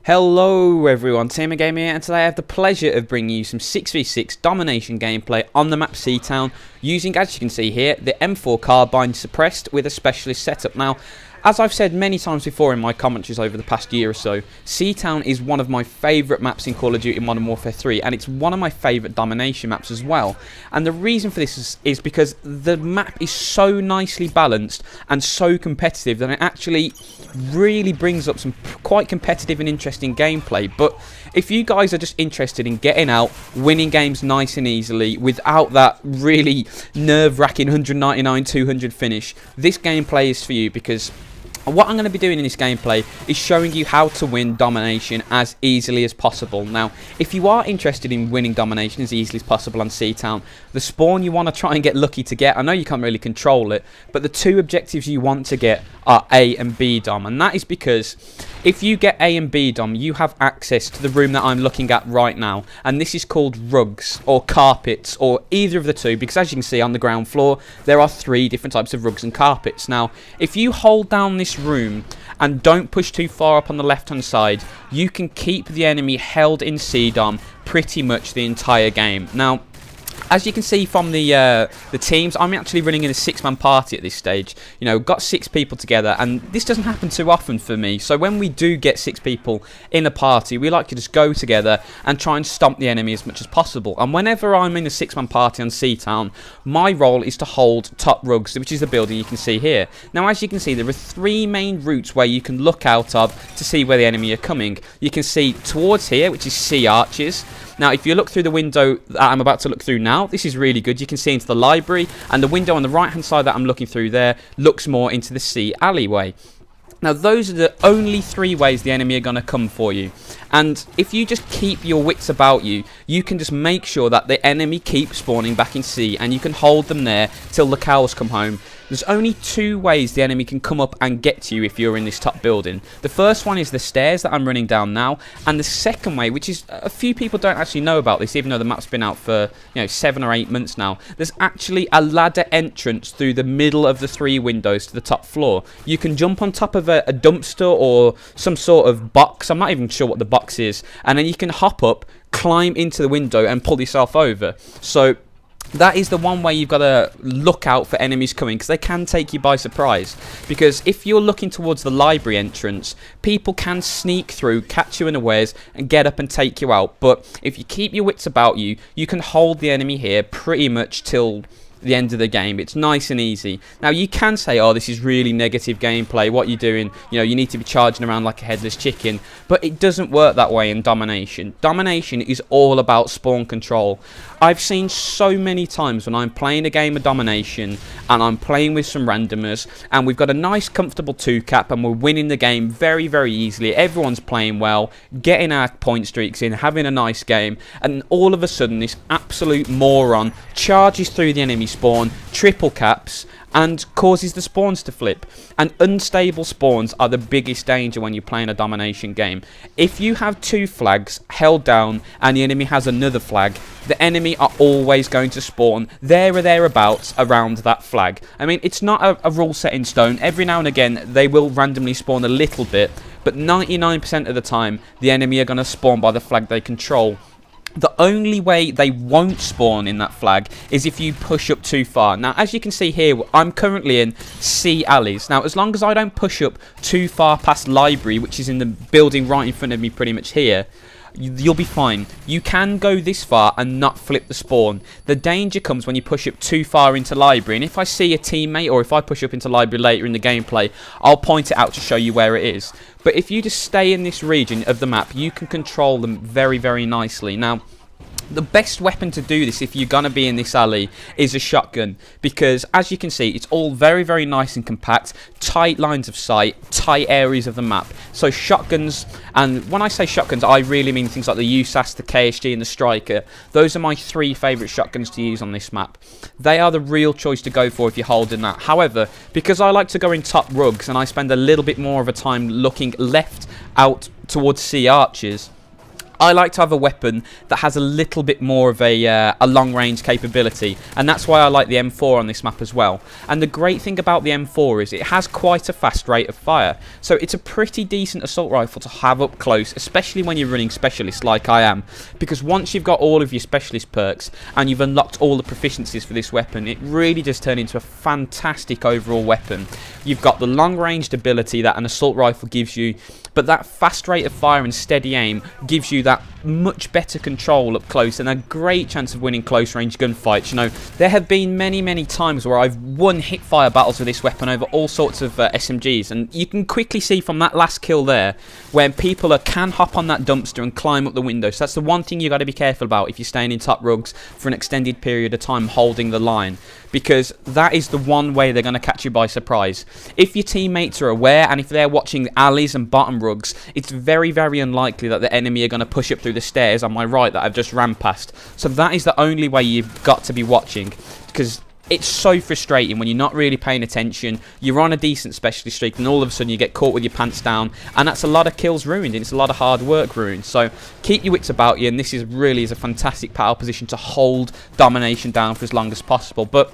Hello everyone, TMMgamer here, and today I have the pleasure of bringing you some 6v6 domination gameplay on the map Seatown using, as you can see here, the M4 carbine suppressed with a specialist setup. Now, as I've said many times before in my commentaries over the past year or so, Seatown is one of my favourite maps in Call of Duty Modern Warfare 3, and it's one of my favourite domination maps as well. And the reason for this is because the map is so nicely balanced and so competitive that it actually really brings up some quite competitive and interesting gameplay. But if you guys are just interested in getting out, winning games nice and easily without that really nerve-wracking 199-200 finish, this gameplay is for you, because what I'm going to be doing in this gameplay is showing you how to win domination as easily as possible. Now, if you are interested in winning domination as easily as possible on Seatown, the spawn you want to try and get lucky to get, I know you can't really control it, but the two objectives you want to get are A and B dom, and that is because if you get A and B dom, you have access to the room that I'm looking at right now, and this is called rugs or carpets or either of the two, because as you can see on the ground floor there are 3 different types of rugs and carpets. Now, if you hold down this room and don't push too far up on the left hand side, you can keep the enemy held in C dom pretty much the entire game. Now, as you can see from the teams, I'm actually running in a 6-man party at this stage. You know, got 6 people together, and this doesn't happen too often for me. So when we do get 6 people in a party, we like to just go together and try and stomp the enemy as much as possible. And whenever I'm in a 6-man party on Seatown, my role is to hold top rugs, which is the building you can see here. Now, as you can see, there are 3 main routes where you can look out of to see where the enemy are coming. You can see towards here, which is C arches. Now, if you look through the window that I'm about to look through now, this is really good. You can see into the library, and the window on the right-hand side that I'm looking through there looks more into the C alleyway. Now, those are the only 3 ways the enemy are going to come for you. And if you just keep your wits about you, you can just make sure that the enemy keeps spawning back in C, and you can hold them there till the cows come home. There's only 2 ways the enemy can come up and get to you if you're in this top building. The first one is the stairs that I'm running down now, and the second way, which is a few people don't actually know about this, even though the map's been out for 7 or 8 months now, there's actually a ladder entrance through the middle of the 3 windows to the top floor. You can jump on top of a dumpster or some sort of box, I'm not even sure what the box is, and then you can hop up, climb into the window and pull yourself over. So that is the one way you've got to look out for enemies coming, because they can take you by surprise. Because if you're looking towards the library entrance, people can sneak through, catch you unawares, and get up and take you out. But if you keep your wits about you, you can hold the enemy here pretty much till the end of the game. It's nice and easy. Now, you can say, oh, this is really negative gameplay, what are you doing? You know, you need to be charging around like a headless chicken. But it doesn't work that way in domination. Domination is all about spawn control. I've seen so many times when I'm playing a game of domination and I'm playing with some randomers and we've got a nice comfortable 2-cap and we're winning the game very, very easily. Everyone's playing well, getting our point streaks in, having a nice game, and all of a sudden this absolute moron charges through the enemy spawn, triple caps, and causes the spawns to flip. And unstable spawns are the biggest danger when you're playing a domination game. If you have 2 flags held down and the enemy has another flag, the enemy are always going to spawn there or thereabouts around that flag. I mean, it's not a rule set in stone. Every now and again they will randomly spawn a little bit, but 99% of the time the enemy are going to spawn by the flag they control. The only way they won't spawn in that flag is if you push up too far. Now, as you can see here, I'm currently in C alleys. Now, as long as I don't push up too far past library, which is in the building right in front of me pretty much here, you'll be fine. You can go this far and not flip the spawn. The danger comes when you push up too far into library, and if I see a teammate or if I push up into library later in the gameplay, I'll point it out to show you where it is. But if you just stay in this region of the map, you can control them very, very nicely. Now, the best weapon to do this if you're going to be in this alley is a shotgun, because as you can see, it's all very, very nice and compact, tight lines of sight, tight areas of the map. So shotguns, and when I say shotguns, I really mean things like the USAS, the KSG and the Striker. Those are my 3 favourite shotguns to use on this map. They are the real choice to go for if you're holding that. However, because I like to go in top rugs and I spend a little bit more of a time looking left out towards C arches, I like to have a weapon that has a little bit more of a long-range capability, and that's why I like the M4 on this map as well. And the great thing about the M4 is it has quite a fast rate of fire, so it's a pretty decent assault rifle to have up close, especially when you're running specialists like I am, because once you've got all of your specialist perks and you've unlocked all the proficiencies for this weapon, it really does turn into a fantastic overall weapon. You've got the long-range ability that an assault rifle gives you, but that fast rate of fire and steady aim gives you that much better control up close and a great chance of winning close range gunfights. You know, there have been many times where I've won hip fire battles with this weapon over all sorts of SMGs, and you can quickly see from that last kill there when people can hop on that dumpster and climb up the window. So that's the one thing you got to be careful about if you're staying in top rugs for an extended period of time holding the line, because that is the one way they're going to catch you by surprise. If your teammates are aware and if they're watching alleys and bottom rugs, it's very unlikely that the enemy are going to push up through the stairs on my right that I've just ran past. So that is the only way you've got to be watching, because it's so frustrating when you're not really paying attention, you're on a decent specialist streak, and all of a sudden you get caught with your pants down, and that's a lot of kills ruined, and it's a lot of hard work ruined. So keep your wits about you, and this is really a fantastic power position to hold domination down for as long as possible. But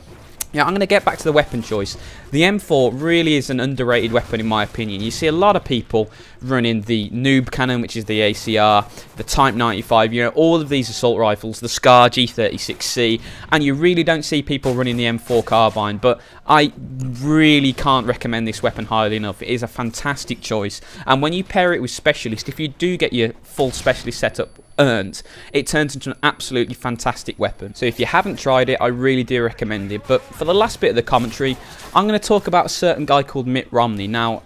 yeah, I'm going to get back to the weapon choice. The M4 really is an underrated weapon in my opinion. You see a lot of people running the m.o.a.b cannon, which is the ACR, the Type 95, you know, all of these assault rifles, the SCAR G36C, and you really don't see people running the M4 carbine, but I really can't recommend this weapon highly enough. It is a fantastic choice, and when you pair it with specialist, if you do get your full specialist setup earned, it turns into an absolutely fantastic weapon. So if you haven't tried it, I really do recommend it. But for the last bit of the commentary, I'm going to talk about a certain guy called Mitt Romney. Now,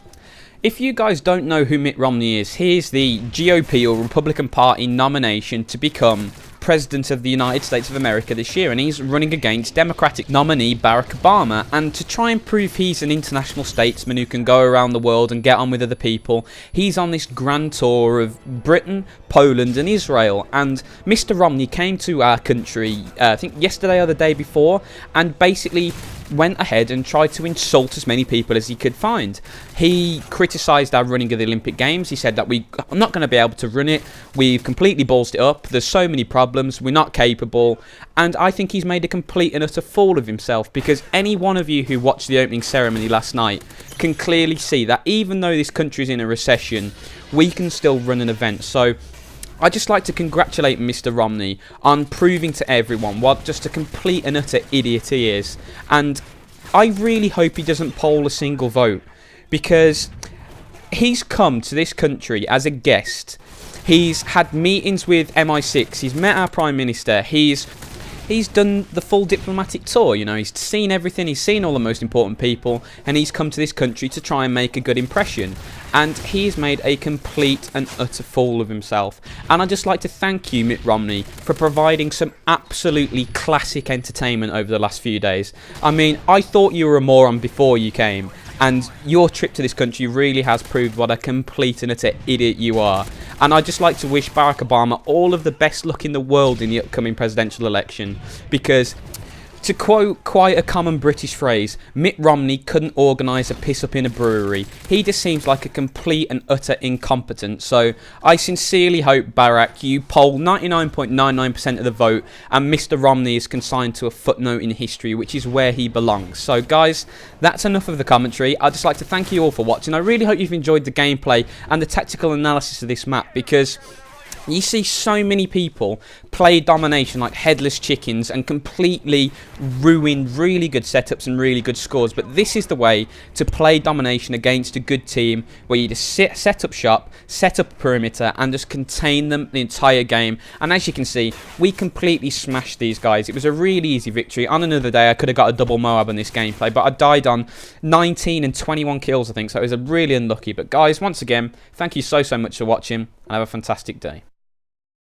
if you guys don't know who Mitt Romney is, he's the GOP or Republican Party nomination to become President of the United States of America this year, and he's running against Democratic nominee Barack Obama. And to try and prove he's an international statesman who can go around the world and get on with other people, he's on this grand tour of Britain, Poland and Israel. And Mr. Romney came to our country, I think yesterday or the day before, and basically went ahead and tried to insult as many people as he could find. He criticised our running of the Olympic Games. He said that I'm not going to be able to run it. We've completely ballsed it up. There's so many problems. We're not capable. And I think he's made a complete and utter fool of himself, because any one of you who watched the opening ceremony last night can clearly see that even though this country's in a recession, we can still run an event. So I'd just like to congratulate Mr. Romney on proving to everyone what just a complete and utter idiot he is. And I really hope he doesn't poll a single vote, because he's come to this country as a guest. He's had meetings with MI6. He's met our Prime Minister. He's done the full diplomatic tour, you know, he's seen everything, he's seen all the most important people, and he's come to this country to try and make a good impression. And he's made a complete and utter fool of himself. And I'd just like to thank you, Mitt Romney, for providing some absolutely classic entertainment over the last few days. I mean, I thought you were a moron before you came, and your trip to this country really has proved what a complete and utter idiot you are. And I'd just like to wish Barack Obama all of the best luck in the world in the upcoming presidential election, because, to quote quite a common British phrase, Mitt Romney couldn't organise a piss-up in a brewery. He just seems like a complete and utter incompetent. So I sincerely hope, Barack, you poll 99.99% of the vote, and Mr. Romney is consigned to a footnote in history, which is where he belongs. So guys, that's enough of the commentary. I'd just like to thank you all for watching. I really hope you've enjoyed the gameplay and the tactical analysis of this map, because you see so many people play domination like headless chickens and completely ruin really good setups and really good scores. But this is the way to play domination against a good team, where you just set up shop, set up perimeter, and just contain them the entire game. And as you can see, we completely smashed these guys. It was a really easy victory. On another day, I could have got a double m.o.a.b on this gameplay, but I died on 19 and 21 kills, I think, so it was really unlucky. But guys, once again, thank you so much for watching, and have a fantastic day.